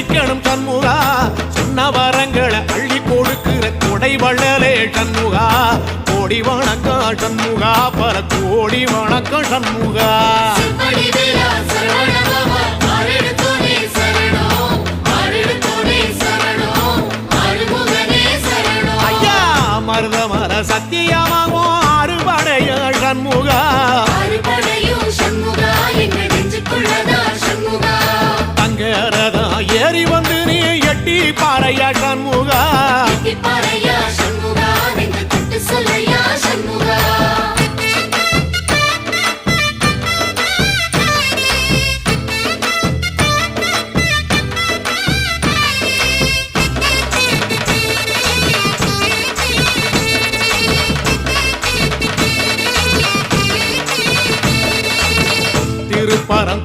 மன்னிக்கணும் சண்முகா சொன்ன வரங்களை அள்ளி கொடுக்கிற கொடை வள்ளலே சண்முகா கோடி வணக்கம் சண்முகா பல கோடி வணக்கம் சண்முகா ஐயா மருதமர சத்தியமாகும் அறுபடைய சண்முகா தங்கரதா ஏறி வந்து நீ எட்டி பாறையா சண்முகா திருப்பரம்